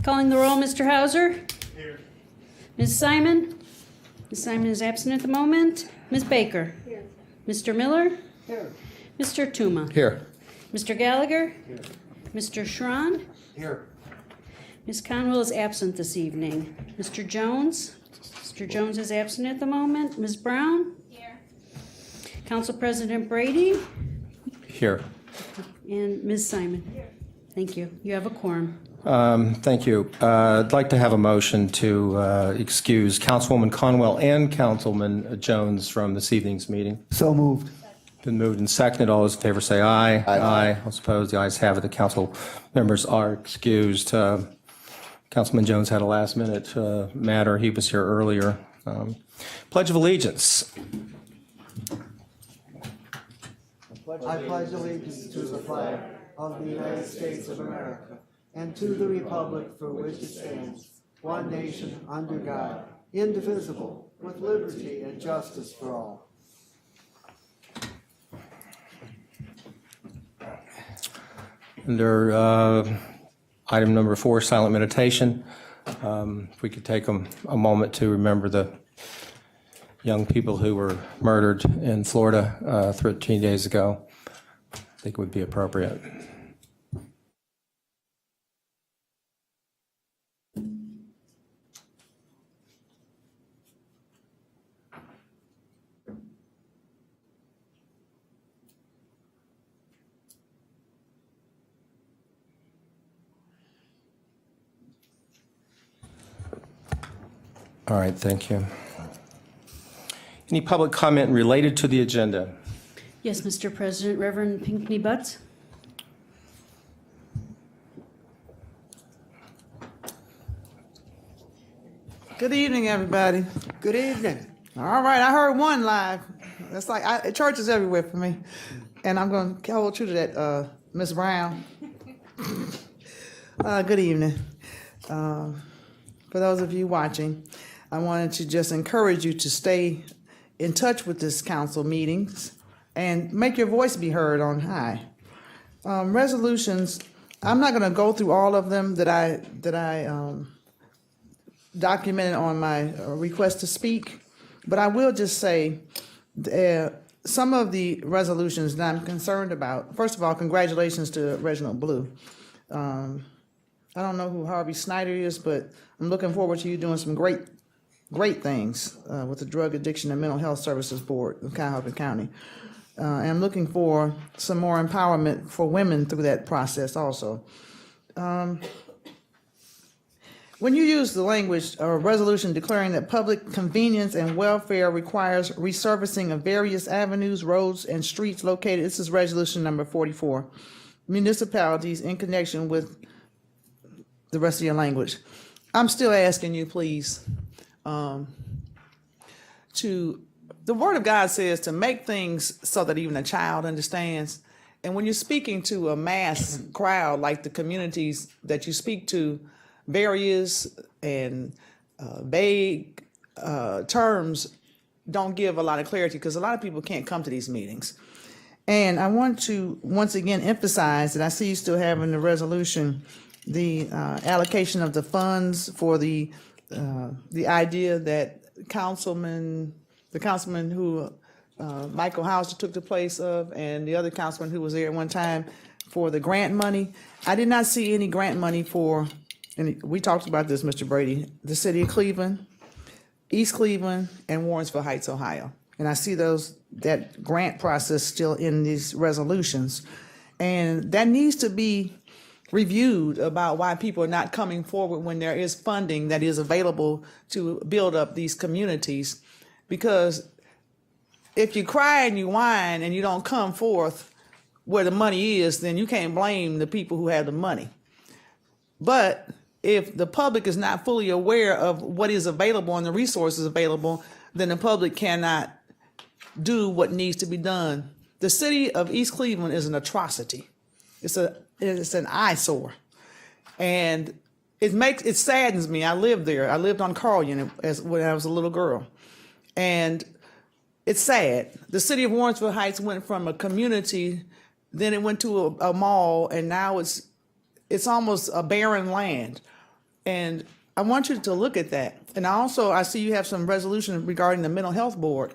Calling the roll, Mr. Hauser. Here. Ms. Simon. Ms. Simon is absent at the moment. Ms. Baker. Here. Mr. Miller. Here. Mr. Tuma. Here. Mr. Gallagher. Here. Mr. Schron. Here. Ms. Conwell is absent this evening. Mr. Jones. Mr. Jones is absent at the moment. Ms. Brown. Here. Council President Brady. Here. And Ms. Simon. Here. Thank you. You have a quorum. Thank you. I'd like to have a motion to excuse Councilwoman Conwell and Councilman Jones from this evening's meeting. So moved. Been moved and seconded. All those in favor say aye. Aye. All opposed, the ayes have it. The council members are excused. Councilman Jones had a last-minute matter. He was here earlier. Pledge of Allegiance. I pledge allegiance to the flag of the United States of America and to the republic for which it stands, one nation, under God, indivisible, with liberty and justice for all. Under item number 4, silent meditation, if we could take a moment to remember the young people who were murdered in Florida 13 days ago, I think it would be appropriate. All right, thank you. Any public comment related to the agenda? Yes, Mr. President. Reverend Pinckney Butts. Good evening, everybody. Good evening. All right, I heard one live. That's like church is everywhere for me, and I'm going to hold true to that, Miss Brown. Good evening. For those of you watching, I wanted to just encourage you to stay in touch with this council meetings and make your voice be heard on high. Resolutions. I'm not going to go through all of them that I documented on my request to speak, but I will just say some of the resolutions that I'm concerned about. First of all, congratulations to Reginald Blue. I don't know who Harvey Snyder is, but I'm looking forward to you doing some great things with the Drug Addiction and Mental Health Services Board of Cuyahoga County. And I'm looking for some more empowerment for women through that process also. When you use the language or resolution declaring that public convenience and welfare requires resurfacing of various avenues, roads, and streets located, this is resolution number 44, municipalities in connection with the rest of your language. I'm still asking you, please, the Word of God says to make things so that even a child understands. And when you're speaking to a mass crowd like the communities that you speak to, various and vague terms don't give a lot of clarity because a lot of people can't come to these meetings. And I want to once again emphasize that I see you still have in the resolution the allocation of the funds for the idea that the councilman who Michael Hauser took the place of and the other councilman who was there at one time for the grant money. I did not see any grant money for, and we talked about this, Mr. Brady, the city of Cleveland, East Cleveland, and Warrensville Heights, Ohio. And I see that grant process still in these resolutions. And that needs to be reviewed about why people are not coming forward when there is funding that is available to build up these communities. Because if you cry and you whine and you don't come forth where the money is, then you can't blame the people who have the money. But if the public is not fully aware of what is available and the resources available, then the public cannot do what needs to be done. The city of East Cleveland is an atrocity. It's an eyesore. And it saddens me. I lived there. I lived on Carlion when I was a little girl. And it's sad. The city of Warrensville Heights went from a community, then it went to a mall, and now it's almost a barren land. And I want you to look at that. And I see you have some resolution regarding the mental health board.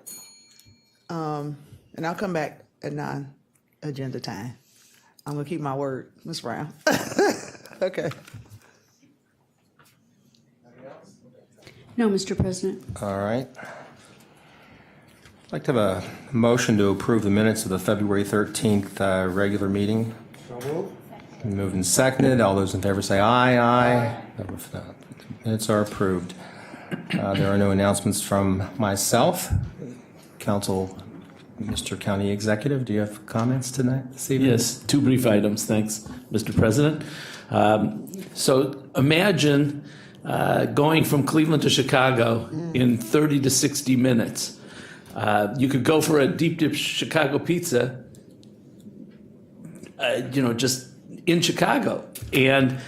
And I'll come back at 9 agenda time. I'm gonna keep my word, Ms. Brown. Okay. No, Mr. President. All right. I'd like to have a motion to approve the minutes of the February 13th regular meeting. Moved and seconded. All those in favor say aye. Aye. Minutes are approved. There are no announcements from myself. Council, Mr. County Executive, do you have comments tonight this evening? Yes, two brief items. Thanks, Mr. President. So imagine going from Cleveland to Chicago in 30 to 60 minutes. You could go for a deep dip Chicago pizza, just in Chicago. And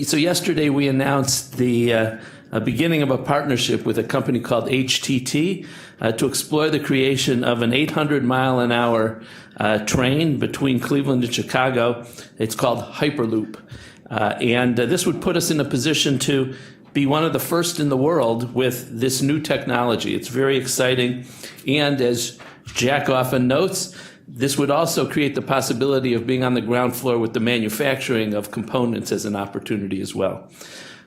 so yesterday we announced the beginning of a partnership with a company called HTT to explore the creation of an 800-mile-an-hour train between Cleveland and Chicago. It's called Hyperloop. And this would put us in a position to be one of the first in the world with this new technology. It's very exciting. And as Jack often notes, this would also create the possibility of being on the ground floor with the manufacturing of components as an opportunity as well.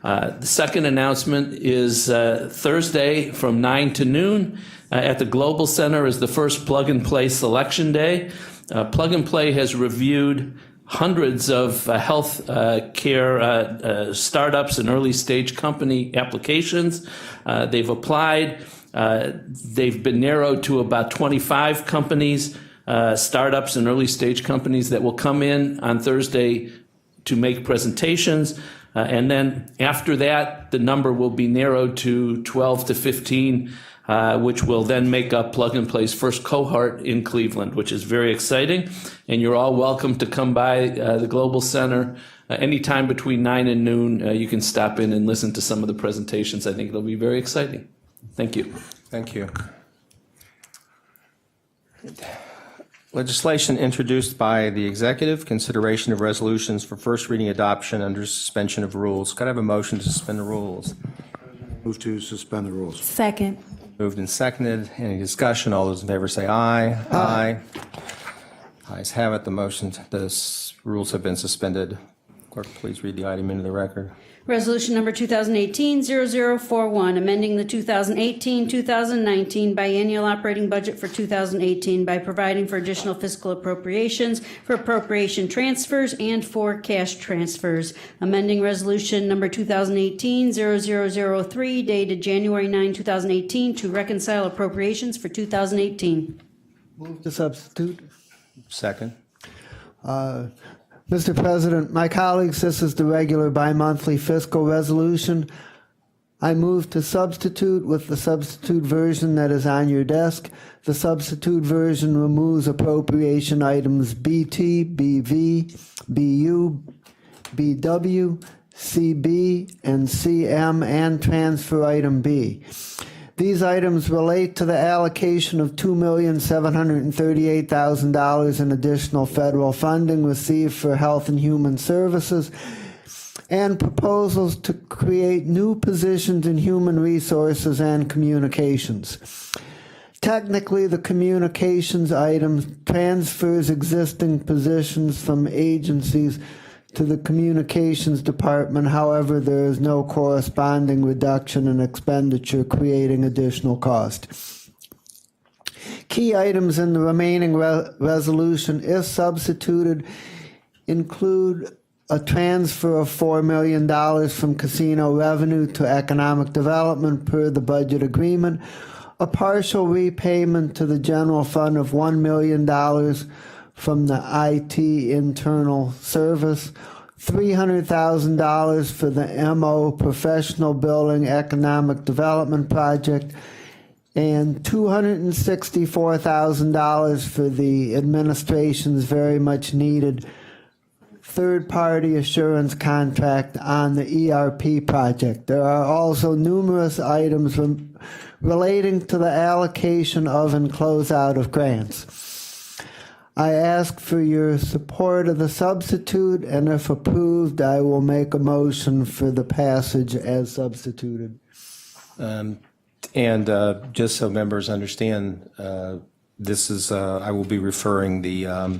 The second announcement is Thursday from 9 to noon at the Global Center is the first Plug and Play Selection Day. Plug and Play has reviewed hundreds of health care startups and early stage company applications. They've applied. They've been narrowed to about 25 companies, startups and early stage companies that will come in on Thursday to make presentations. And then after that, the number will be narrowed to 12 to 15, which will then make up Plug and Play's first cohort in Cleveland, which is very exciting. And you're all welcome to come by the Global Center anytime between 9 and noon. You can stop in and listen to some of the presentations. I think it'll be very exciting. Thank you. Thank you. Legislation introduced by the executive, consideration of resolutions for first reading adoption under suspension of rules. Could I have a motion to suspend the rules? Move to suspend the rules. Second. Moved and seconded. Any discussion? All those in favor say aye. Aye. Ayes have it. The rules have been suspended. Clerk, please read the item into the record. Resolution number 2018-0041, amending the 2018-2019 biennial operating budget for 2018 by providing for additional fiscal appropriations for appropriation transfers and for cash transfers. Amending resolution number 2018-0003 dated January 9, 2018 to reconcile appropriations for 2018. Move to substitute. Second. Mr. President, my colleagues, this is the regular bi-monthly fiscal resolution. I move to substitute with the substitute version that is on your desk. The substitute version removes appropriation items BT, BV, BU, BW, CB, and CM, and transfer item B. These items relate to the allocation of $2,738,000 in additional federal funding received for Health and Human Services and proposals to create new positions in Human Resources and Communications. Technically, the communications item transfers existing positions from agencies to the Communications Department. However, there is no corresponding reduction in expenditure, creating additional cost. Key items in the remaining resolution, if substituted, include a transfer of $4 million from casino revenue to economic development per the budget agreement, a partial repayment to the general fund of $1 million from the IT internal service, $300,000 for the MO professional building economic development project, and $264,000 for the administration's very much needed third-party assurance contract on the ERP project. There are also numerous items relating to the allocation of and closeout of grants. I ask for your support of the substitute, and if approved, I will make a motion for the passage as substituted. And just so members understand, this is, I will be referring the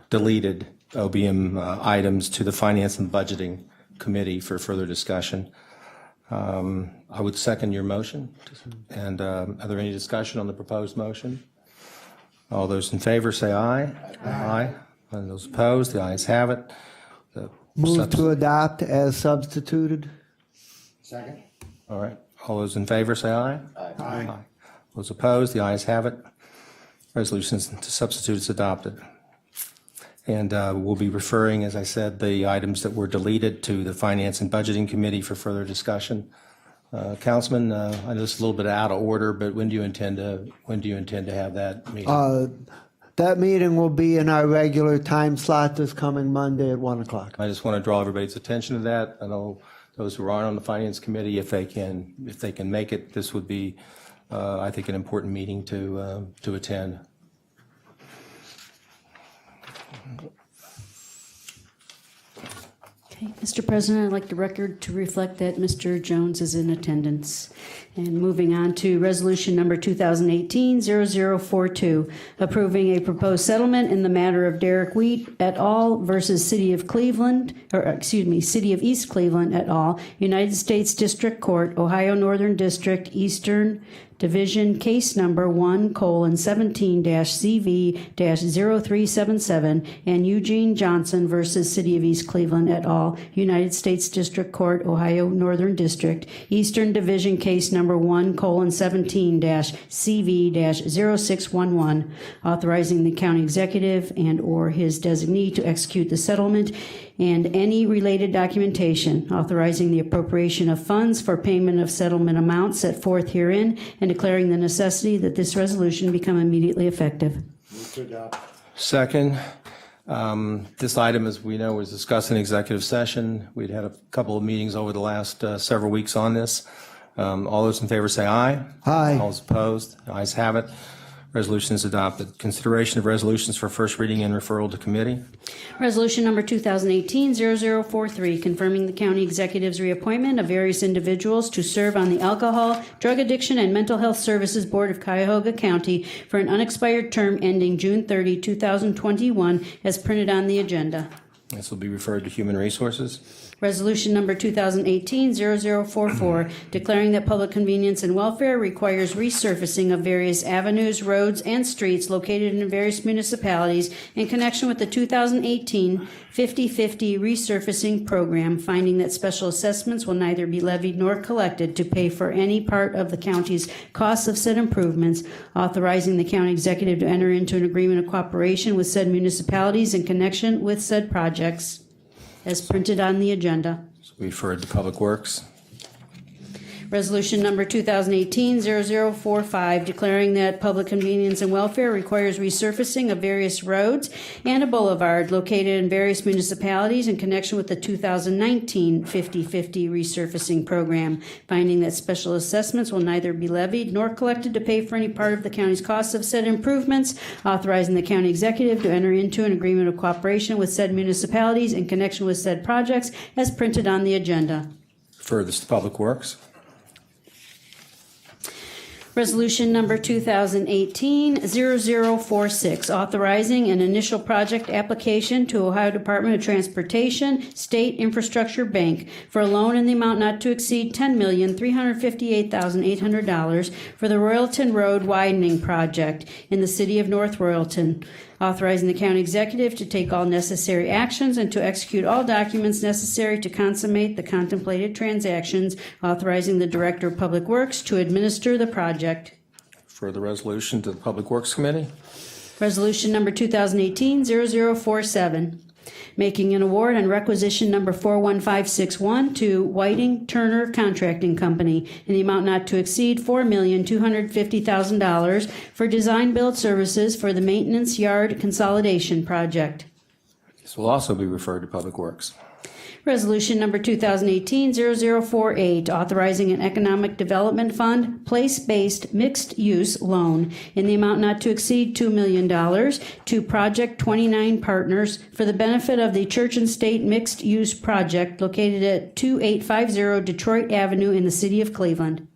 deleted OBM items to the Finance and Budgeting Committee for further discussion. I would second your motion. And are there any discussion on the proposed motion? All those in favor say aye. Aye. And those opposed, the ayes have it. The Move to adopt as substituted. Second. All right. All those in favor say aye. Aye. Those opposed, the ayes have it. Resolution to substitute is adopted. And we'll be referring, as I said, the items that were deleted to the Finance and Budgeting Committee for further discussion. Councilman, I know it's a little bit out of order, but when do you intend to have that meeting? That meeting will be in our regular time slot this coming Monday at 1 o'clock. I just want to draw everybody's attention to that. I know those who aren't on the Finance Committee, if they can make it, this would be, I think, an important meeting to attend. Okay, Mr. President, I'd like the record to reflect that Mr. Jones is in attendance. And moving on to resolution number 2018-0042, approving a proposed settlement in the matter of Derek Wheat et al. Versus City of East Cleveland et al., United States District Court, Ohio Northern District, Eastern Division, case number 1:17-CV-0377, and Eugene Johnson versus City of East Cleveland et al., United States District Court, Ohio Northern District, Eastern Division, case number 1:17-CV-0611, authorizing the county executive and/or his designee to execute the settlement and any related documentation, authorizing the appropriation of funds for payment of settlement amounts set forth herein, and declaring the necessity that this resolution become immediately effective. Move to adopt. Second, this item, as we know, was discussed in executive session. We'd had a couple of meetings over the last several weeks on this. All those in favor say aye. Aye. All those opposed, the ayes have it. Resolution is adopted. Consideration of resolutions for first reading and referral to committee. Resolution number 2018-0043, confirming the county executive's reappointment of various individuals to serve on the Alcohol, Drug Addiction, and Mental Health Services Board of Cuyahoga County for an unexpired term ending June 30, 2021, as printed on the agenda. This will be referred to Human Resources. Resolution number 2018-0044, declaring that public convenience and welfare requires resurfacing of various avenues, roads, and streets located in various municipalities in connection with the 2018 50/50 resurfacing program, finding that special assessments will neither be levied nor collected to pay for any part of the county's costs of said improvements, authorizing the county executive to enter into an agreement of cooperation with said municipalities in connection with said projects, as printed on the agenda. Referred to Public Works. Resolution number 2018-0045, declaring that public convenience and welfare requires resurfacing of various roads and a boulevard located in various municipalities in connection with the 2019 50/50 resurfacing program, finding that special assessments will neither be levied nor collected to pay for any part of the county's costs of said improvements, authorizing the county executive to enter into an agreement of cooperation with said municipalities in connection with said projects, as printed on the agenda. Refer this to Public Works. Resolution number 2018-0046, authorizing an initial project application to Ohio Department of Transportation State Infrastructure Bank for a loan in the amount not to exceed $10,358,800 for the Royalton Road widening project in the city of North Royalton, authorizing the county executive to take all necessary actions and to execute all documents necessary to consummate the contemplated transactions, authorizing the Director of Public Works to administer the project. Refer the resolution to the Public Works Committee. Resolution number 2018-0047, making an award on requisition number 41561 to Whiting Turner Contracting Company in the amount not to exceed $4,250,000 for design build services for the Maintenance Yard Consolidation Project. This will also be referred to Public Works. Resolution number 2018-0048, authorizing an economic development fund place-based mixed-use loan in the amount not to exceed $2 million to Project 29 Partners for the benefit of the Church and State Mixed-Use Project located at 2850 Detroit Avenue in the city of Cleveland.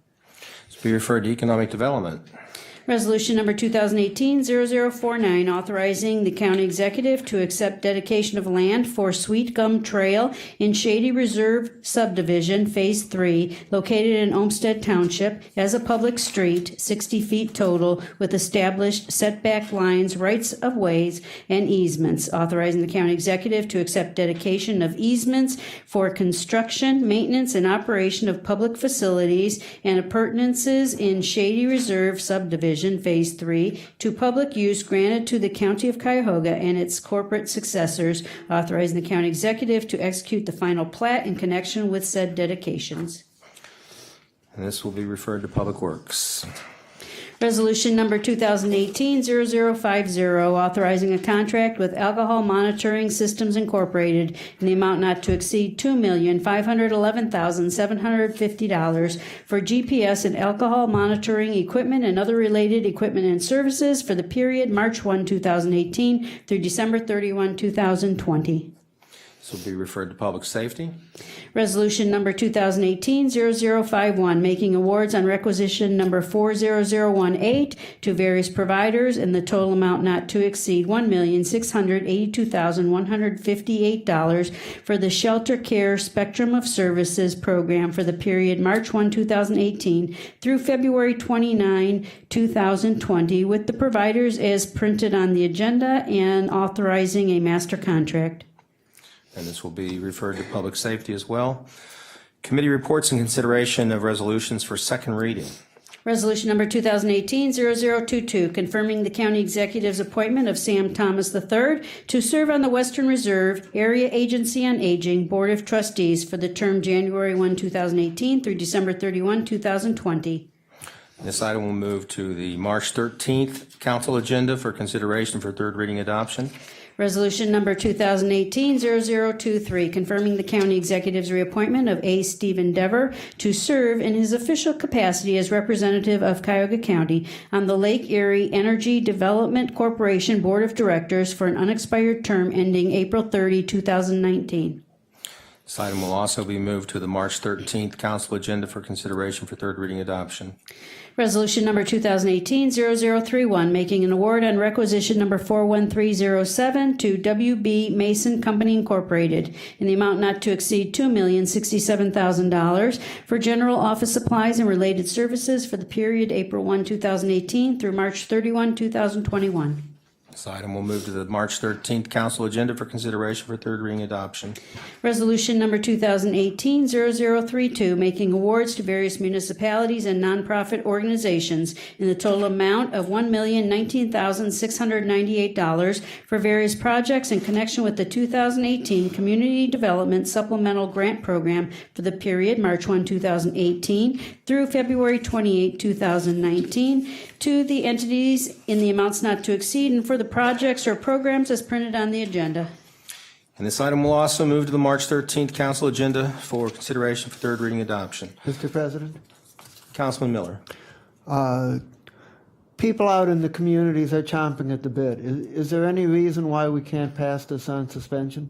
This will be referred to Economic Development. Resolution number 2018-0049, authorizing the county executive to accept dedication of land for Sweet Gum Trail in Shady Reserve Subdivision, Phase 3, located in Olmsted Township, as a public street, 60 feet total, with established setback lines, rights of ways, and easements. Authorizing the county executive to accept dedication of easements for construction, maintenance, and operation of public facilities and appurtenances in Shady Reserve Subdivision, Phase 3, to public use granted to the County of Cuyahoga and its corporate successors, authorizing the county executive to execute the final plat in connection with said dedications. And this will be referred to Public Works. Resolution number 2018-0050, authorizing a contract with Alcohol Monitoring Systems Incorporated in the amount not to exceed $2,511,750 for GPS and alcohol monitoring equipment and other related equipment and services for the period March 1, 2018 through December 31, 2020. This will be referred to Public Safety. Resolution number 2018-0051, making awards on requisition number 40018 to various providers in the total amount not to exceed $1,682,158 for the Shelter Care Spectrum of Services program for the period March 1, 2018 through February 29, 2020, with the providers as printed on the agenda and authorizing a master contract. And this will be referred to Public Safety as well. Committee reports and consideration of resolutions for second reading. Resolution number 2018-0022, confirming the county executive's appointment of Sam Thomas III to serve on the Western Reserve Area Agency on Aging Board of Trustees for the term January 1, 2018 through December 31, 2020. This item will move to the March 13th council agenda for consideration for third reading adoption. Resolution number 2018-0023, confirming the county executive's reappointment of A. Stephen Dever to serve in his official capacity as representative of Cuyahoga County on the Lake Erie Energy Development Corporation Board of Directors for an unexpired term ending April 30, 2019. This item will also be moved to the March 13th council agenda for consideration for third reading adoption. Resolution number 2018-0031, making an award on requisition number 41307 to WB Mason Company Incorporated in the amount not to exceed $2,067,000 for general office supplies and related services for the period April 1, 2018 through March 31, 2021. This item will move to the March 13th council agenda for consideration for third reading adoption. Resolution number 2018-0032, making awards to various municipalities and nonprofit organizations in the total amount of $1,019,698 for various projects in connection with the 2018 Community Development Supplemental Grant Program for the period March 1, 2018 through February 28, 2019 to the entities in the amounts not to exceed and for the projects or programs as printed on the agenda. And this item will also move to the March 13th council agenda for consideration for third reading adoption. Mr. President, Councilman Miller. people out in the communities are chomping at the bit. Is there any reason why we can't pass this on suspension?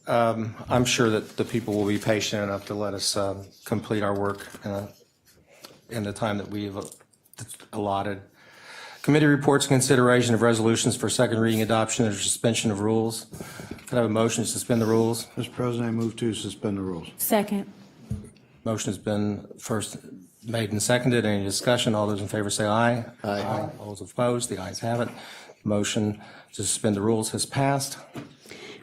I'm sure that the people will be patient enough to let us complete our work in the time that we've allotted. Committee reports and consideration of resolutions for second reading adoption or suspension of rules. Can I have a motion to suspend the rules? Mr. President, I move to suspend the rules. Second. Motion has been first made and seconded. Any discussion? All those in favor say aye. Aye. All those opposed, the ayes have it. Motion to suspend the rules has passed.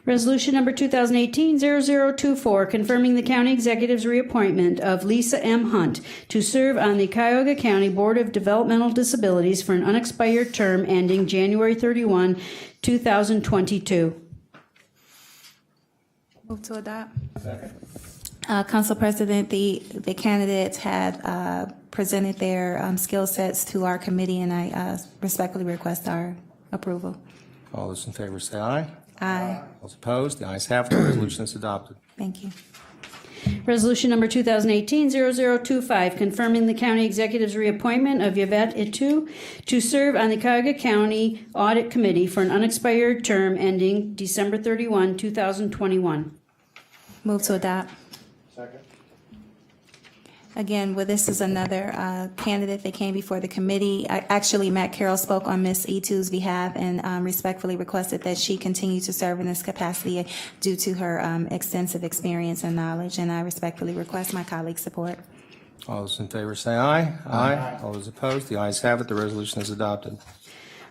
Resolution number 2018-0024, confirming the county executive's reappointment of Lisa M. Hunt to serve on the Cuyahoga County Board of Developmental Disabilities for an unexpired term ending January 31, 2022. Move to adopt. Council President, the candidates had presented their skill sets to our committee, and I respectfully request our approval. All those in favor say aye. Aye. All those opposed, the ayes have it. The resolution is adopted. Thank you. Resolution number 2018-0025, confirming the county executive's reappointment of Yvette Itu to serve on the Cuyahoga County Audit Committee for an unexpired term ending December 31, 2021. Move to adopt. Again, well, this is another candidate that came before the committee. Actually, Matt Carroll spoke on Ms. Itu's behalf and respectfully requested that she continue to serve in this capacity due to her extensive experience and knowledge, and I respectfully request my colleagues' support. All those in favor say aye. Aye. All those opposed, the ayes have it. The resolution is adopted.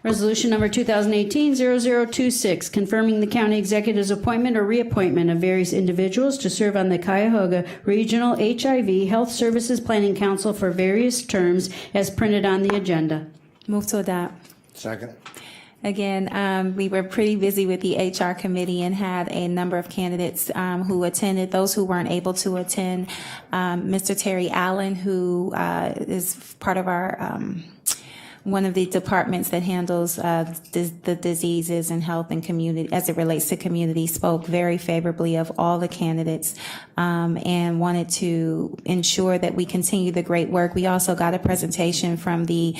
Resolution number 2018-0026, confirming the county executive's appointment or reappointment of various individuals to serve on the Cuyahoga Regional HIV Health Services Planning Council for various terms as printed on the agenda. Move to adopt. Second. Again, we were pretty busy with the HR committee and had a number of candidates who attended. Those who weren't able to attend, Mr. Terry Allen, who is part of our one of the departments that handles the diseases and health and community as it relates to community, spoke very favorably of all the candidates and wanted to ensure that we continue the great work. We also got a presentation from the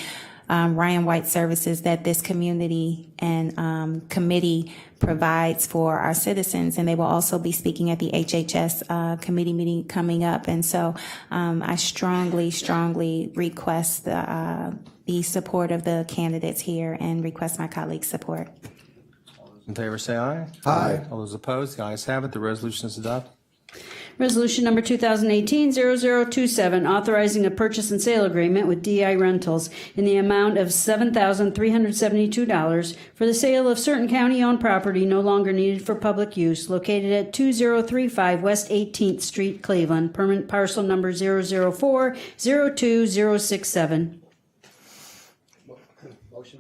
Ryan White Services that this community and committee provides for our citizens, and they will also be speaking at the HHS committee meeting coming up. And so I strongly request the support of the candidates here and request my colleagues' support. In favor say aye. Aye. All those opposed, the ayes have it. The resolution is adopted. Resolution number 2018-0027, authorizing a purchase and sale agreement with DI Rentals in the amount of $7,372 for the sale of certain county-owned property no longer needed for public use, located at 2035 West 18th Street, Cleveland, permanent parcel number 004-02067.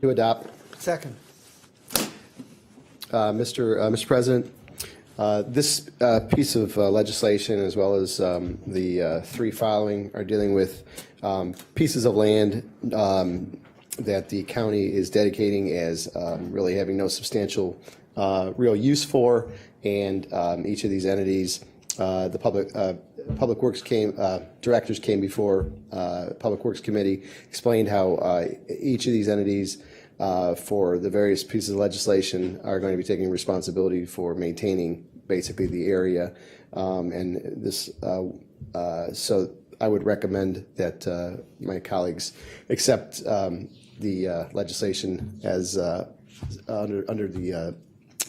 To adopt. Second. Mr. President, this piece of legislation, as well as the three following, are dealing with pieces of land that the county is dedicating as really having no substantial real use for, and each of these entities, the Public Works directors came before Public Works Committee, explained how each of these entities for the various pieces of legislation are going to be taking responsibility for maintaining basically the area, and this. So I would recommend that my colleagues accept the legislation as under the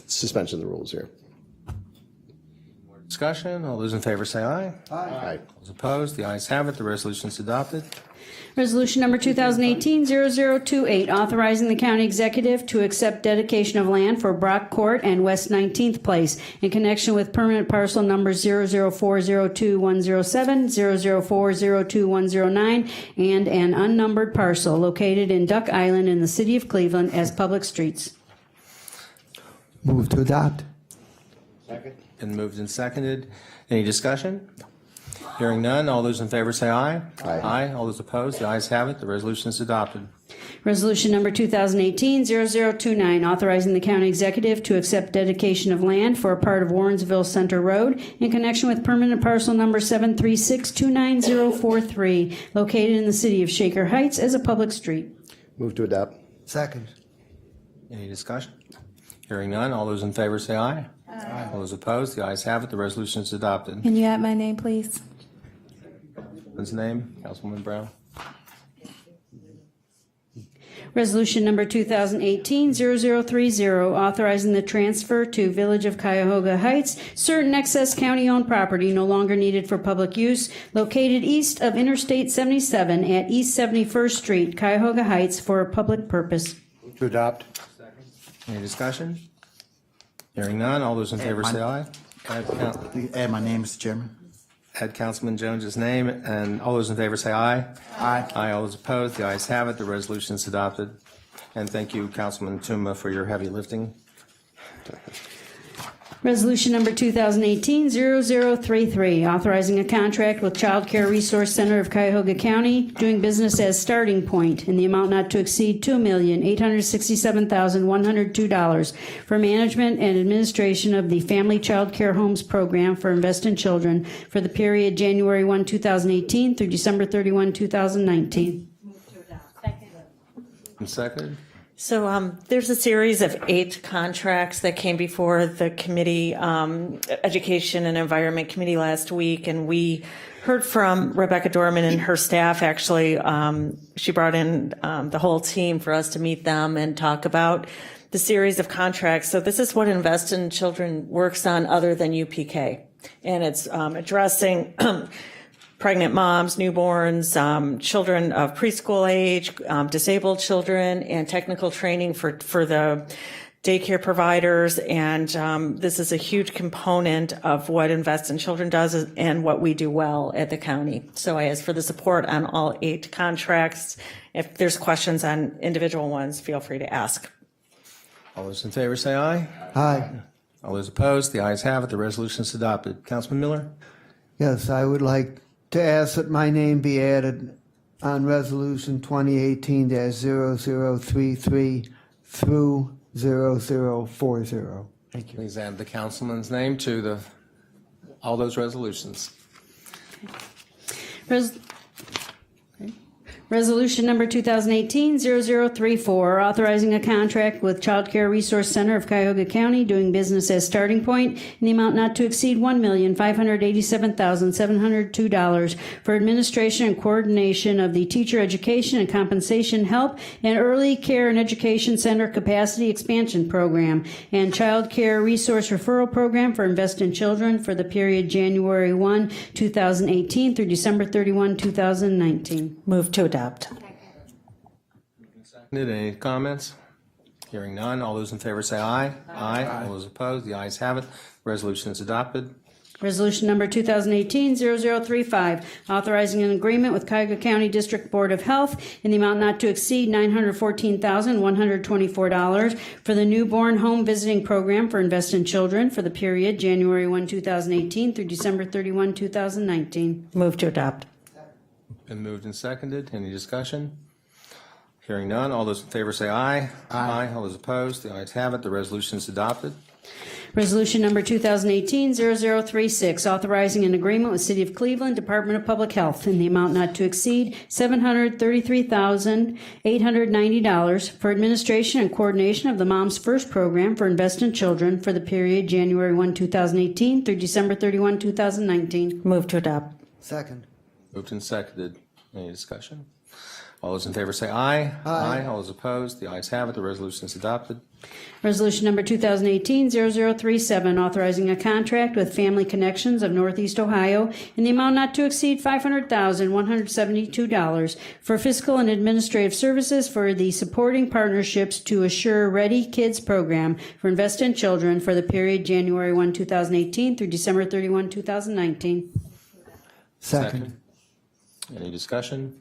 suspension of the rules here. Discussion. All those in favor say aye. Aye. All those opposed, the ayes have it. The resolution is adopted. Resolution number 2018-0028, authorizing the county executive to accept dedication of land for Brock Court and West 19th Place in connection with permanent parcel numbers 00402-107, 00402-109, and an unnumbered parcel located in Duck Island in the city of Cleveland as public streets. Move to adopt. Been moved and seconded. Any discussion? Hearing none, all those in favor say aye. Aye. All those opposed, the ayes have it. The resolution is adopted. Resolution number 2018-0029, authorizing the county executive to accept dedication of land for a part of Warrensville Center Road in connection with permanent parcel number 736-29043, located in the city of Shaker Heights as a public street. Move to adopt. Second. Any discussion? Hearing none, all those in favor say aye. All those opposed, the ayes have it. The resolution is adopted. Can you add my name, please? His name, Councilwoman Brown. Resolution number 2018-0030, authorizing the transfer to Village of Cuyahoga Heights, certain excess county-owned property no longer needed for public use, located east of Interstate 77 at East 71st Street, Cuyahoga Heights, for a public purpose. Move to adopt. Any discussion? Hearing none, all those in favor say aye. Add my name, Mr. Chairman. Add Councilman Jones's name, and all those in favor say aye. Aye. Aye. All those opposed, the ayes have it. The resolution is adopted. And thank you, Councilman Tuma, for your heavy lifting. Resolution number 2018-0033, authorizing a contract with Child Care Resource Center of Cuyahoga County, doing business as Starting Point, in the amount not to exceed $2,867,102 for management and administration of the Family Child Care Homes Program for Invest in Children for the period January 1, 2018 through December 31, 2019. And seconded. So there's a series of 8 contracts that came before the committee, Education and Environment Committee last week, and we heard from Rebecca Dorman and her staff. Actually, she brought in the whole team for us to meet them and talk about the series of contracts. So this is what Invest in Children works on other than UPK, and it's addressing pregnant moms, newborns, children of preschool age, disabled children, and technical training for the daycare providers. And this is a huge component of what Invest in Children does and what we do well at the county. So I ask for the support on all 8 contracts. If there's questions on individual ones, feel free to ask. All those in favor say aye. Aye. All those opposed, the ayes have it. The resolution is adopted. Councilman Miller? Yes, I would like to ask that my name be added on Resolution 2018-0033 through 0040. Thank you. Please add the councilman's name to all those resolutions. Resolution number 2018-0034, authorizing a contract with Child Care Resource Center of Cuyahoga County, doing business as Starting Point, in the amount not to exceed $1,587,702 for administration and coordination of the Teacher Education and Compensation Help and Early Care and Education Center Capacity Expansion Program and Child Care Resource Referral Program for Invest in Children for the period January 1, 2018 through December 31, 2019. Move to adopt. Any comments? Hearing none. All those in favor say aye. Aye. All those opposed, the ayes have it. Resolution is adopted. Resolution number 2018-0035, authorizing an agreement with Cuyahoga County District Board of Health in the amount not to exceed $914,124 for the newborn home visiting program for Invest in Children for the period January 1, 2018 through December 31, 2019. Move to adopt. Been moved and seconded. Any discussion? Hearing none. All those in favor say aye. Aye. All those opposed, the ayes have it. The resolution is adopted. Resolution number 2018-0036, authorizing an agreement with City of Cleveland Department of Public Health in the amount not to exceed $733,890 for administration and coordination of the Moms First program for Invest in Children for the period January 1, 2018 through December 31, 2019. Move to adopt. Second. Moved and seconded. Any discussion? All those in favor say aye. Aye. All those opposed, the ayes have it. The resolution is adopted. Resolution number 2018-0037, authorizing a contract with Family Connections of Northeast Ohio in the amount not to exceed $500,172 for fiscal and administrative services for the supporting partnerships to assure Ready Kids program for Invest in Children for the period January 1, 2018 through December 31, 2019. Second. Any discussion?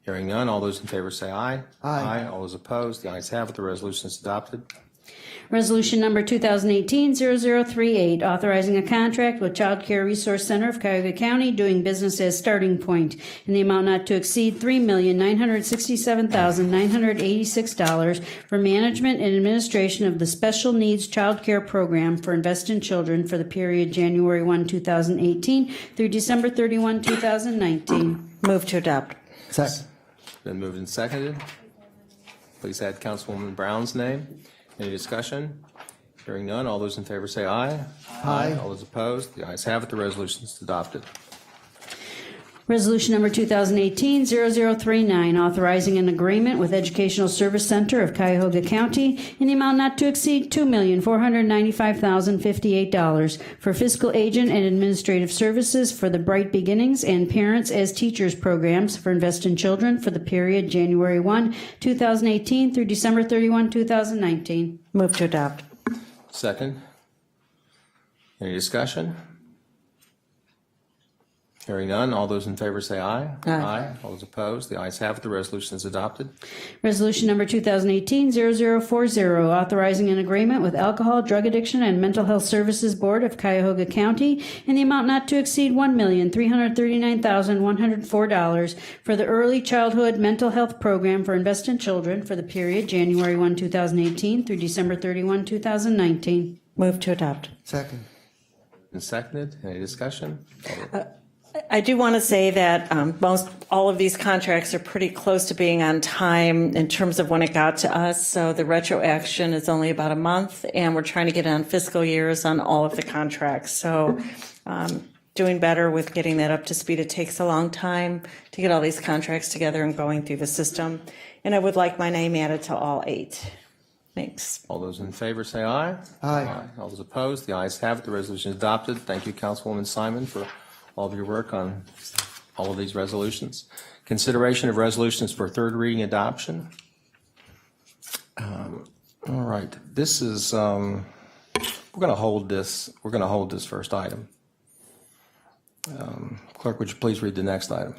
Hearing none. All those in favor say aye. Aye. All those opposed, the ayes have it. The resolution is adopted. Resolution number 2018-0038, authorizing a contract with Child Care Resource Center of Cuyahoga County, doing business as Starting Point, in the amount not to exceed $3,967,986 for management and administration of the Special Needs Child Care Program for Invest in Children for the period January 1, 2018 through December 31, 2019. Move to adopt. Second. Been moved and seconded. Please add Councilwoman Brown's name. Any discussion? Hearing none. All those in favor say aye. Aye. All those opposed, the ayes have it. The resolution is adopted. Resolution number 2018-0039, authorizing an agreement with Educational Service Center of Cuyahoga County in the amount not to exceed $2,495,058 for fiscal agent and administrative services for the Bright Beginnings and Parents as Teachers programs for Invest in Children for the period January 1, 2018 through December 31, 2019. Move to adopt. Second. Any discussion? Hearing none, all those in favor say aye. Aye. All those opposed, the ayes have it, the resolution is adopted. Resolution number 2018-0040, authorizing an agreement with Alcohol, Drug Addiction, and Mental Health Services Board of Cuyahoga County in the amount not to exceed $1,339,104 for the Early Childhood Mental Health Program for Invested Children for the period January 1, 2018 through December 31, 2019. Move to adopt. Second. And seconded, any discussion? I do want to say that all of these contracts are pretty close to being on time in terms of when it got to us. So the retro action is only about a month, and we're trying to get it on fiscal years on all of the contracts. So doing better with getting that up to speed. It takes a long time to get all these contracts together and going through the system. And I would like my name added to all 8. Thanks. All those in favor say aye. Aye. All those opposed, the ayes have it, the resolution is adopted. Thank you, Councilwoman Simon, for all of your work on all of these resolutions. Consideration of resolutions for third reading adoption. All right, this is, we're going to hold this first item. Clerk, would you please read the next item?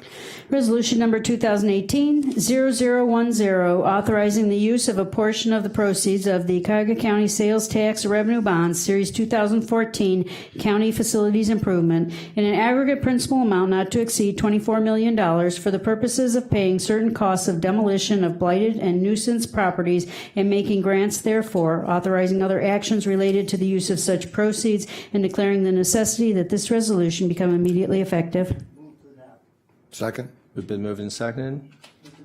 Resolution number 2018-0010, authorizing the use of a portion of the proceeds of the Cuyahoga County Sales Tax Revenue Bonds, Series 2014 County Facilities Improvement, in an aggregate principal amount not to exceed $24 million for the purposes of paying certain costs of demolition of blighted and nuisance properties and making grants therefor, authorizing other actions related to the use of such proceeds, and declaring the necessity that this resolution become immediately effective. Second. We've been moved and seconded.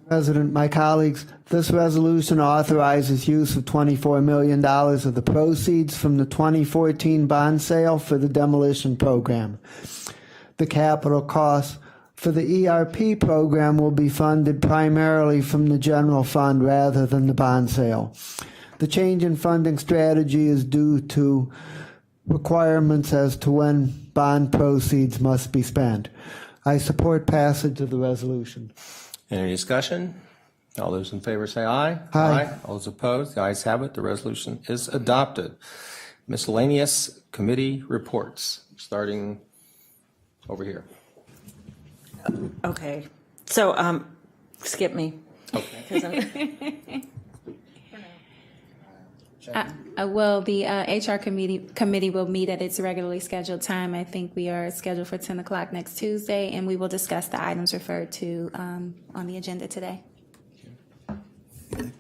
President, my colleagues, this resolution authorizes use of $24 million of the proceeds from the 2014 bond sale for the demolition program. The capital costs for the ERP program will be funded primarily from the general fund rather than the bond sale. The change in funding strategy is due to requirements as to when bond proceeds must be spent. I support passage of the resolution. Any discussion? All those in favor say aye. Aye. All those opposed, the ayes have it, the resolution is adopted. Miscellaneous committee reports, starting over here. Okay. So skip me. Okay. Well, the HR committee will meet at its regularly scheduled time. I think we are scheduled for 10 o'clock next Tuesday, and we will discuss the items referred to on the agenda today.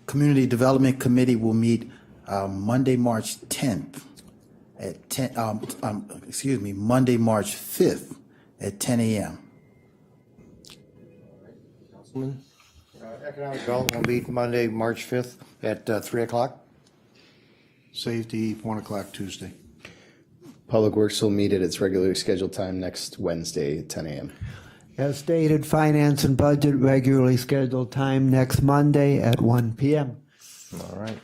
Community Development Committee will meet Monday, March 10th at 10, Monday, March 5th at 10 a.m. Councilman? Economic Development will meet Monday, March 5th at 3 o'clock. Safety, 1 o'clock Tuesday. Public Works will meet at its regularly scheduled time next Wednesday at 10 a.m. As stated, Finance and Budget regularly scheduled time next Monday at 1 p.m. All right.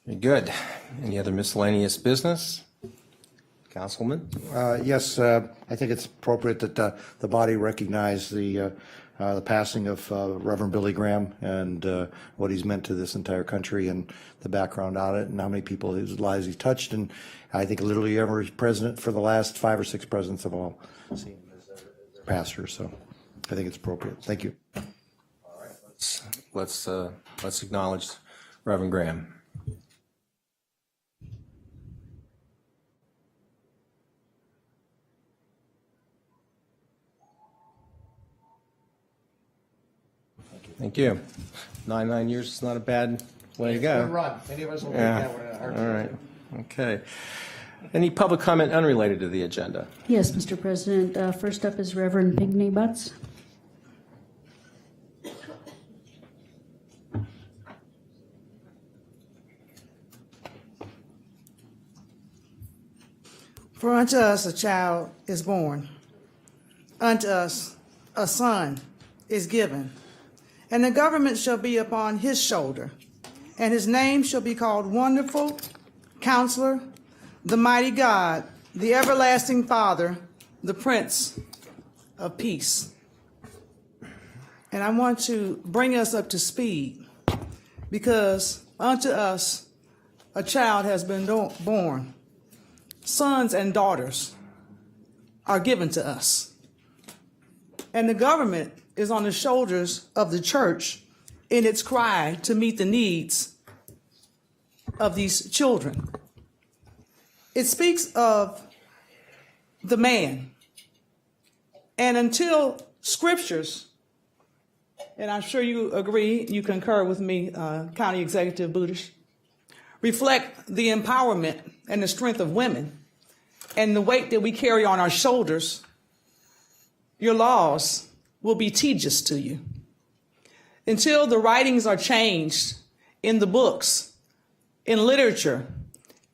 Very good. Any other miscellaneous business? Councilman? Yes, I think it's appropriate that the body recognize the passing of Reverend Billy Graham and what he's meant to this entire country and the background on it and how many people his lives he touched. And I think literally every president for the last 5 or 6 presidents have all seen him as a pastor. So I think it's appropriate. Thank you. All right. Let's acknowledge Reverend Graham. Thank you. 9 years is not a bad way to go. Run. Any of us will take Yeah. that one in a heartbeat. All right. Okay. Any public comment unrelated to the agenda? Yes, Mr. President. First up is Reverend Pigney Butts. For unto us a child is born, unto us a son is given, and the government shall be upon his shoulder, and his name shall be called Wonderful, Counselor, the Mighty God, the Everlasting Father, the Prince of Peace. And I want to bring us up to speed, because unto us a child has been born. Sons and daughters are given to us. And the government is on the shoulders of the church in its cry to meet the needs of these children. It speaks of the man. And until scriptures, and I'm sure you agree, you concur with me, County Executive Budish, reflect the empowerment and the strength of women and the weight that we carry on our shoulders, your laws will be tedious to you. Until the writings are changed in the books, in literature,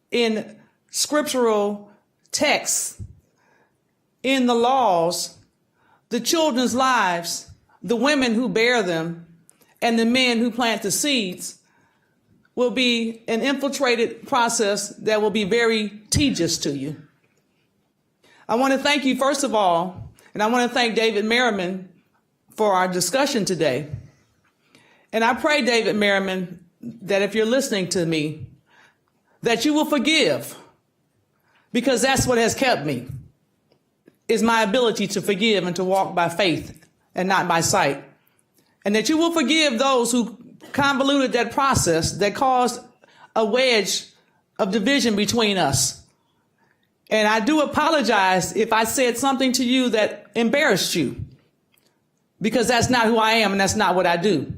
in scriptural texts, in the laws, the children's lives, the women who bear them, and the men who plant the seeds will be an infiltrated process that will be very tedious to you. I want to thank you, first of all, and I want to thank David Merriman for our discussion today. And I pray, David Merriman, that if you're listening to me, that you will forgive, because that's what has kept me, is my ability to forgive and to walk by faith and not by sight. And that you will forgive those who convoluted that process that caused a wedge of division between us. And I do apologize if I said something to you that embarrassed you, because that's not who I am and that's not what I do.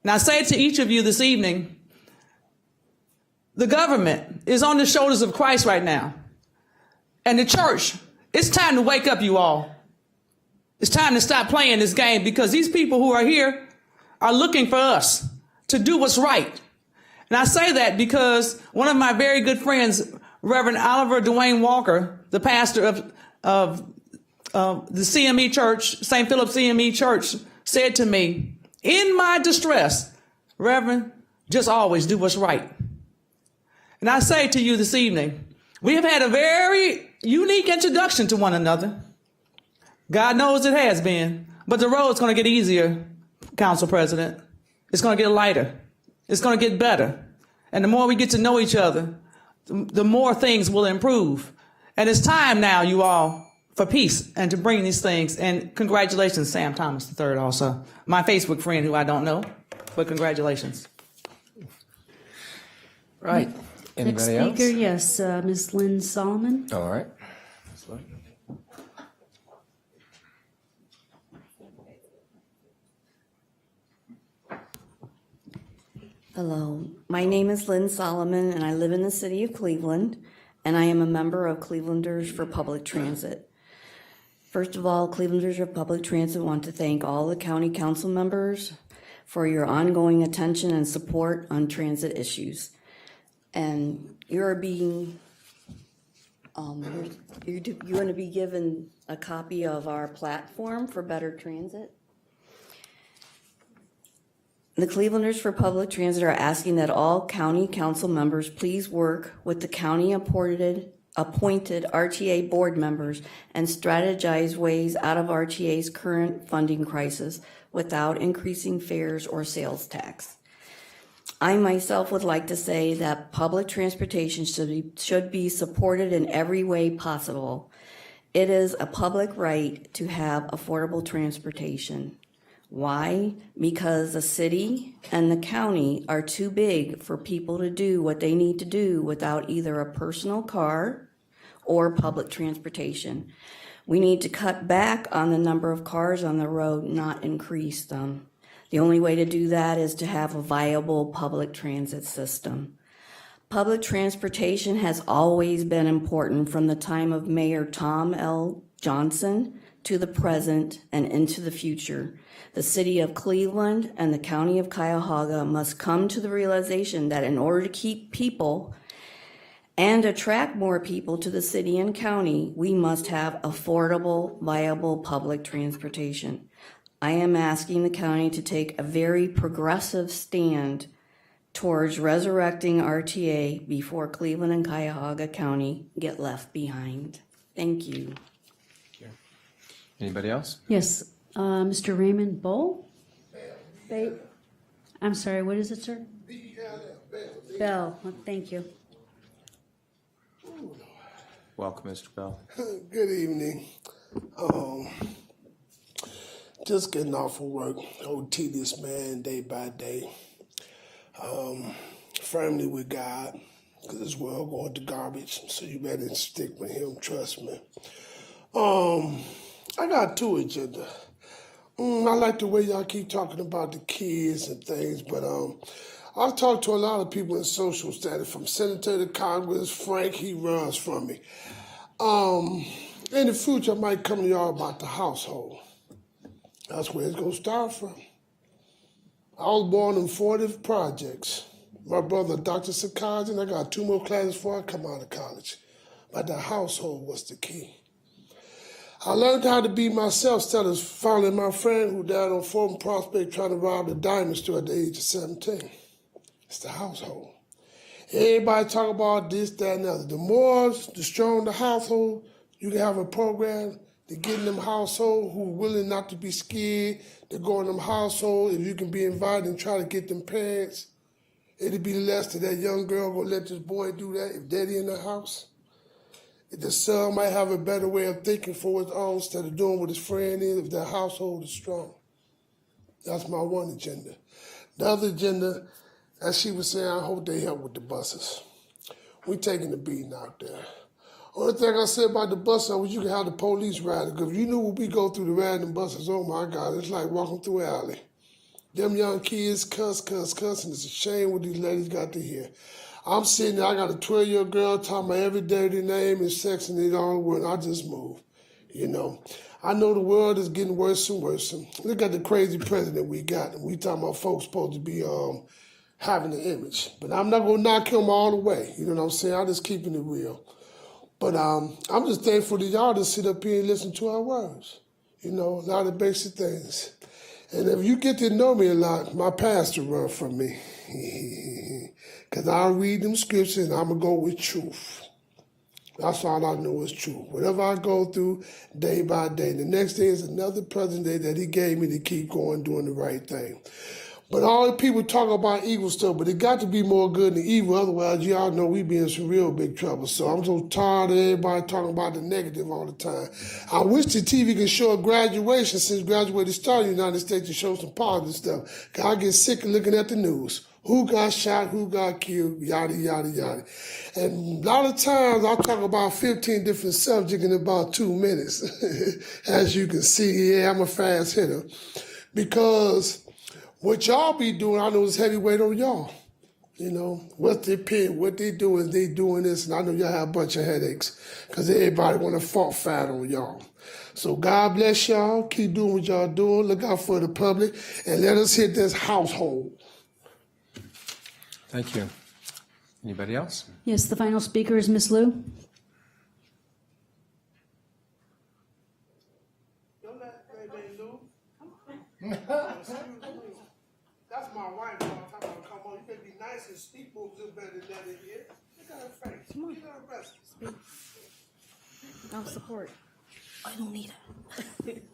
And I say to each of you this evening, the government is on the shoulders of Christ right now. And the church, it's time to wake up, you all. It's time to stop playing this game, because these people who are here are looking for us to do what's right. And I say that because one of my very good friends, Reverend Oliver Dwayne Walker, the pastor of the CME Church, St. Philip CME Church, said to me, in my distress, Reverend, just always do what's right. And I say to you this evening, we have had a very unique introduction to one another. God knows it has been, but the road's going to get easier, Council President. It's going to get lighter. It's going to get better. And the more we get to know each other, the more things will improve. And it's time now, you all, for peace and to bring these things. And congratulations, Sam Thomas III, also. My Facebook friend who I don't know, but congratulations. Right. Next Anybody else? speaker, yes, Ms. Lynn Solomon. All right. Hello, my name is Lynn Solomon, and I live in the city of Cleveland, and I am a member of Clevelanders for Public Transit. First of all, Clevelanders for Public Transit want to thank all the county council members for your ongoing attention and support on transit issues. And you're being, you're going to be given a copy of our platform for better transit. The Clevelanders for Public Transit are asking that all county council members please work with the county appointed RTA board members and strategize ways out of RTA's current funding crisis without increasing fares or sales tax. I myself would like to say that public transportation should be supported in every way possible. It is a public right to have affordable transportation. Why? Because the city and the county are too big for people to do what they need to do without either a personal car or public transportation. We need to cut back on the number of cars on the road, not increase them. The only way to do that is to have a viable public transit system. Public transportation has always been important from the time of Mayor Tom L. Johnson to the present and into the future. The city of Cleveland and the county of Cuyahoga must come to the realization that in order to keep people and attract more people to the city and county, we must have affordable, viable public transportation. I am asking the county to take a very progressive stand towards resurrecting RTA before Cleveland and Cuyahoga County get left behind. Thank you. Anybody else? Yes, Mr. Raymond Bull? I'm sorry, what is it, sir? Bell, well, thank you. Welcome, Mr. Bell. Good evening. just getting off of work. Old tedious man, day by day. Firmly with God, because this world going to garbage. So you better stick with Him. Trust me. I got two agenda. I like the way y'all keep talking about the kids and things, but I've talked to a lot of people in social status, from Senator to Congress. Frank, he runs from me. In the future, I might come to y'all about the household. That's where it's going to start from. I was born in 40 projects. My brother, Dr. Sakajan, I got 2 more classes before I come out of college. But the household was the key. I learned how to be myself instead of following my friend who died on Fulton Prospect trying to rob the diamond store at the age of 17. It's the household. Everybody talk about this, that, and the other. The stronger the household, you can have a program to get in them household who willing not to be scared to go in them household. If you can be invited and try to get them parents, it'd be less that young girl gonna let this boy do that if daddy in the house. If the son might have a better way of thinking for his own instead of doing what his friend is if their household is strong. That's my one agenda. The other agenda, as she was saying, I hope they help with the buses. We taking the beating out there. Only thing I said about the bus was you can have the police riding, because you knew when we go through the riding buses, oh my God, it's like walking through an alley. Them young kids cuss, and it's a shame what these ladies got to hear. I'm sitting there, I got a 12-year-old girl talking about every dirty name and sex and it all the word. I just move, you know. I know the world is getting worse and worse. Look at the crazy president we got. We talking about folks supposed to be having an image. But I'm not going to knock him all the way. You know what I'm saying? I'm just keeping it real. But I'm just thankful that y'all just sit up here and listen to our words. You know, a lot of basic things. And if you get to know me a lot, my pastor run from me. Because I'll read them scriptures and I'm going to go with truth. That's all I know is truth. Whatever I go through day by day. The next day is another present day that He gave me to keep going doing the right thing. But all the people talk about evil stuff, but it got to be more good than evil. Otherwise, y'all know we be in some real big trouble. So I'm so tired of everybody talking about the negative all the time. I wish the TV could show a graduation since graduated started in the United States to show some positive stuff. 'Cause I get sick of looking at the news. Who got shot, who got killed, yada, yada, yada. And a lot of times I talk about 15 different subjects in about 2 minutes. As you can see, yeah, I'm a fast hitter. Because what y'all be doing, I know is heavyweight on y'all. You know, what they pay, what they do is they doing this, and I know y'all have a bunch of headaches because everybody want to fault fight on y'all. So God bless y'all. Keep doing what y'all doing. Look out for the public, and let us hit this household. Thank you. Anybody else? Yes, the final speaker is Ms. Liu. Don't let baby Lou. That's my wife. I'm talking about, come on, you better be nice and speak a little better than that in here. Look at her face. Get her arrested. No support. I don't need it.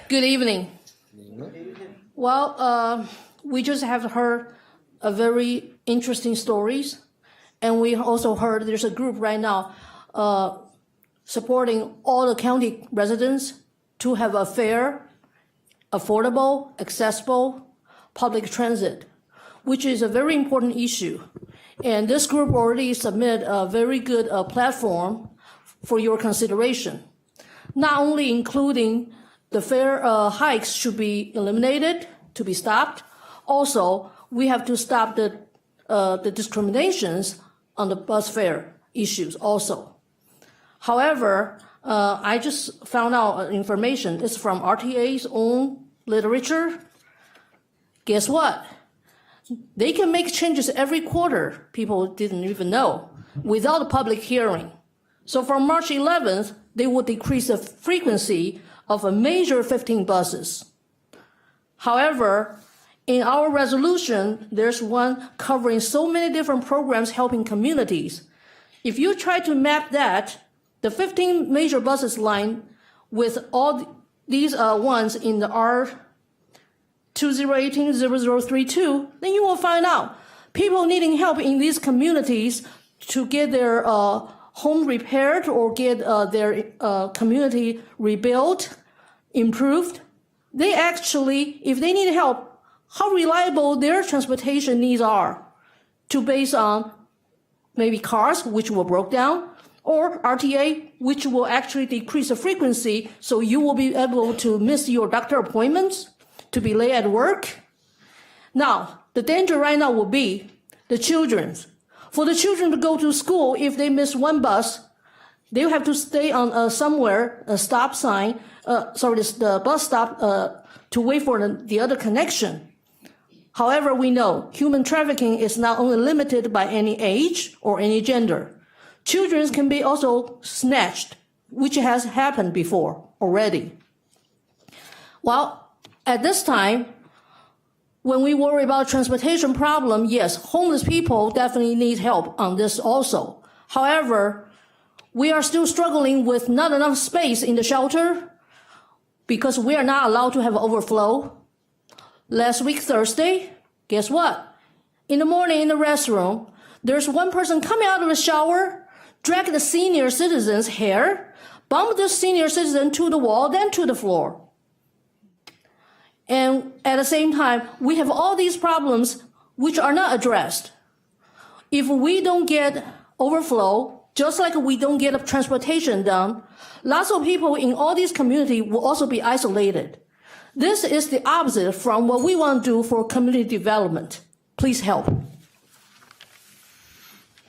Good evening. Well, we just have heard a very interesting stories, and we also heard there's a group right now supporting all the county residents to have a fair, affordable, accessible public transit, which is a very important issue. And this group already submitted a very good platform for your consideration. Not only including the fare hikes should be eliminated, to be stopped, also we have to stop the discriminations on the bus fare issues also. However, I just found out information. It's from RTA's own literature. Guess what? They can make changes every quarter, people didn't even know, without a public hearing. So from March 11th, they will decrease the frequency of a major 15 buses. However, in our resolution, there's one covering so many different programs helping communities. If you try to map that, the 15 major buses line with all these ones in the R2018-0032, then you will find out people needing help in these communities to get their home repaired or get their community rebuilt, improved, they actually, if they need help, how reliable their transportation needs are to base on maybe cars, which will broke down, or RTA, which will actually decrease the frequency, so you will be able to miss your doctor appointments, to be late at work. Now, the danger right now will be the children. For the children to go to school, if they miss one bus, they will have to stay on somewhere, a stop sign, the bus stop, to wait for the other connection. However, we know human trafficking is not only limited by any age or any gender. Children can be also snatched, which has happened before already. Well, at this time, when we worry about transportation problem, yes, homeless people definitely need help on this also. However, we are still struggling with not enough space in the shelter because we are not allowed to have overflow. Last week, Thursday, guess what? In the morning in the restroom, there's one person coming out of the shower, drag the senior citizen's hair, bump the senior citizen to the wall, then to the floor. And at the same time, we have all these problems which are not addressed. If we don't get overflow, just like we don't get transportation done, lots of people in all these communities will also be isolated. This is the opposite from what we want to do for community development. Please help.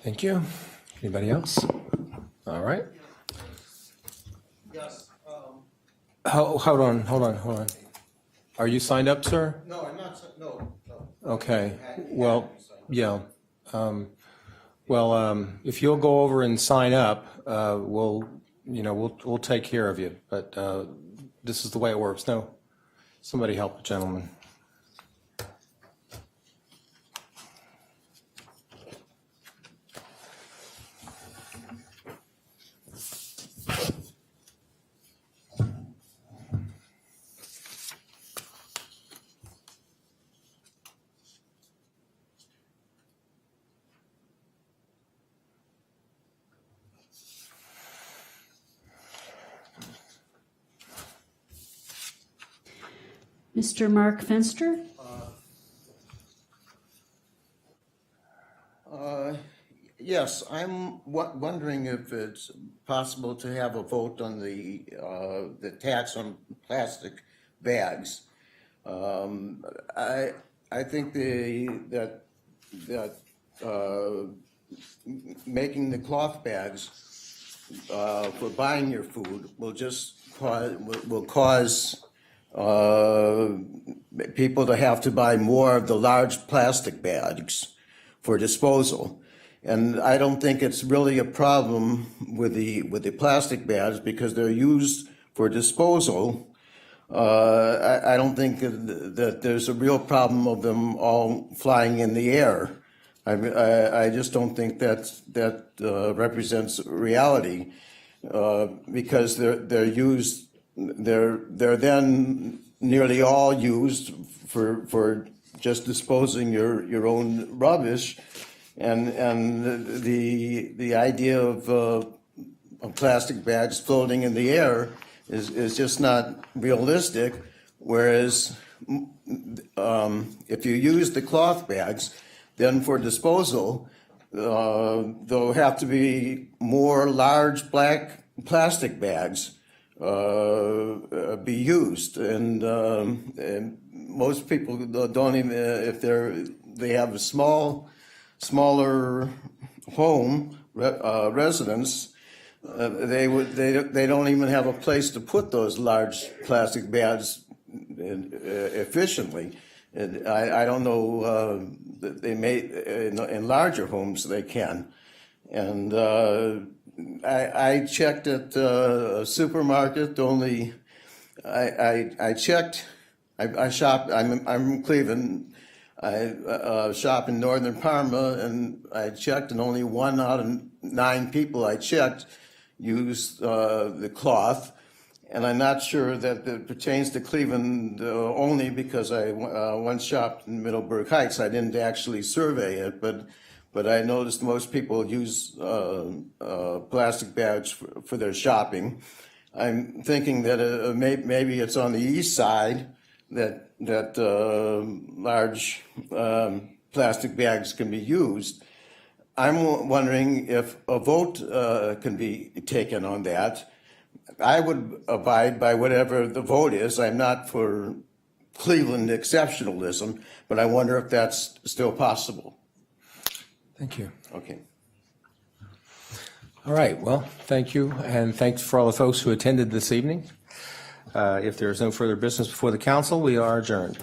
Thank you. Anybody else? All right. Yes. Hold on. Are you signed up, sir? No, I'm not, no. Okay. Well, yeah. If you'll go over and sign up, we'll take care of you. But this is the way it works. No. Somebody help the gentleman. Mr. Mark Fenster? Yes, I'm wondering if it's possible to have a vote on the tax on plastic bags. I think that making the cloth bags for buying your food will cause people to have to buy more of the large plastic bags for disposal. And I don't think it's really a problem with the plastic bags because they're used for disposal. I don't think that there's a real problem of them all flying in the air. I just don't think that represents reality because they're used. They're then nearly all used for just disposing your own rubbish. And the idea of plastic bags floating in the air is just not realistic. Whereas if you use the cloth bags, then for disposal, there'll have to be more large black plastic bags be used, and most people don't even if they have a smaller home residence, they don't even have a place to put those large plastic bags efficiently. And I don't know they may in larger homes they can, and I checked at a supermarket. Only I checked. I shop. I'm from Cleveland. I shop in northern Parma, and I checked, and only 1 out of 9 people I checked used the cloth. And I'm not sure that it pertains to Cleveland only because I once shopped in Middleburg Heights. I didn't actually survey it, but I noticed most people use plastic bags for their shopping. I'm thinking that maybe it's on the east side that large plastic bags can be used. I'm wondering if a vote can be taken on that. I would abide by whatever the vote is. I'm not for Cleveland exceptionalism, but I wonder if that's still possible. Thank you. Okay. All right, well, thank you, and thanks for all the folks who attended this evening. If there is no further business before the council, we are adjourned.